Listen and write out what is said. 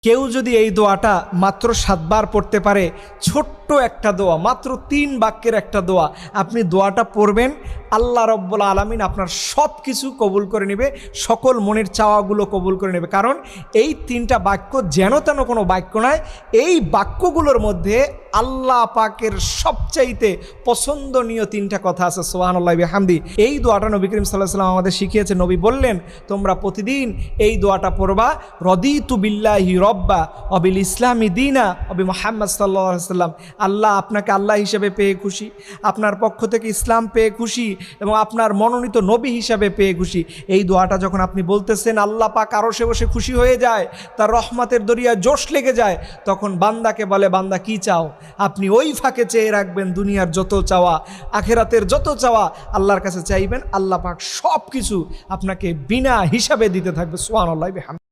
কেউ যদি এই দোয়াটা মাত্র 7 বার পড়তে পারে, ছোট্ট একটা দোয়া, মাত্র 3 বাক্যের একটা দোয়া, আপনি দোয়াটা পড়বেন, আল্লাহ রব্বুল আলামিন আপনার সব কিছু কবুল করে নেবে, সকল মনের চাওয়াগুলো কবুল করে নেবে। কারণ এই 3টা বাক্য যেন তেন কোনো বাক্য নয়, এই বাক্যগুলোর মধ্যে আল্লাহ পাকের সবচাইতে পছন্দনীয় 3টা কথা আছে। সুবহানাল্লাহি ওয়া বিহামদি। এই দোয়াটা নবী করিম সাল্লাল্লাহু আলাইহি ওয়াসাল্লাম আমাদের শিখিয়েছে। নবী বললেন, তোমরা প্রতিদিন এই দোয়াটা পড়বা, রদিতু বিল্লাহি রব্বা ওয়া বিল ইসলামি দীনা ওয়া বি মুহাম্মদ সাল্লাল্লাহু আলাইহি ওয়াসাল্লাম। আল্লাহ আপনাকে আল্লাহ হিসেবে পেয়ে খুশি, আপনার পক্ষ থেকে ইসলাম পেয়ে খুশি, এবং আপনার মনোনীত নবী হিসাবে পেয়ে খুশি। এই দোয়াটা যখন আপনি বলতেছেন, আল্লাহ পাক আরশে বসে খুশি হয়ে যায়, তার রহমতের দরিয়ায় জোশ লেগে যায়। তখন বান্দাকে বলে, বান্দা কি চাও? আপনি ওই ফাঁকে চেয়ে রাখবেন দুনিয়ার যত চাওয়া, আখেরাতের যত চাওয়া আল্লাহর কাছে চাইবেন, আল্লাহ পাক সব কিছু আপনাকে বিনা হিসাবে দিতে থাকবে। সুবহানাল্লাহি ওয়া বিহামদিহি।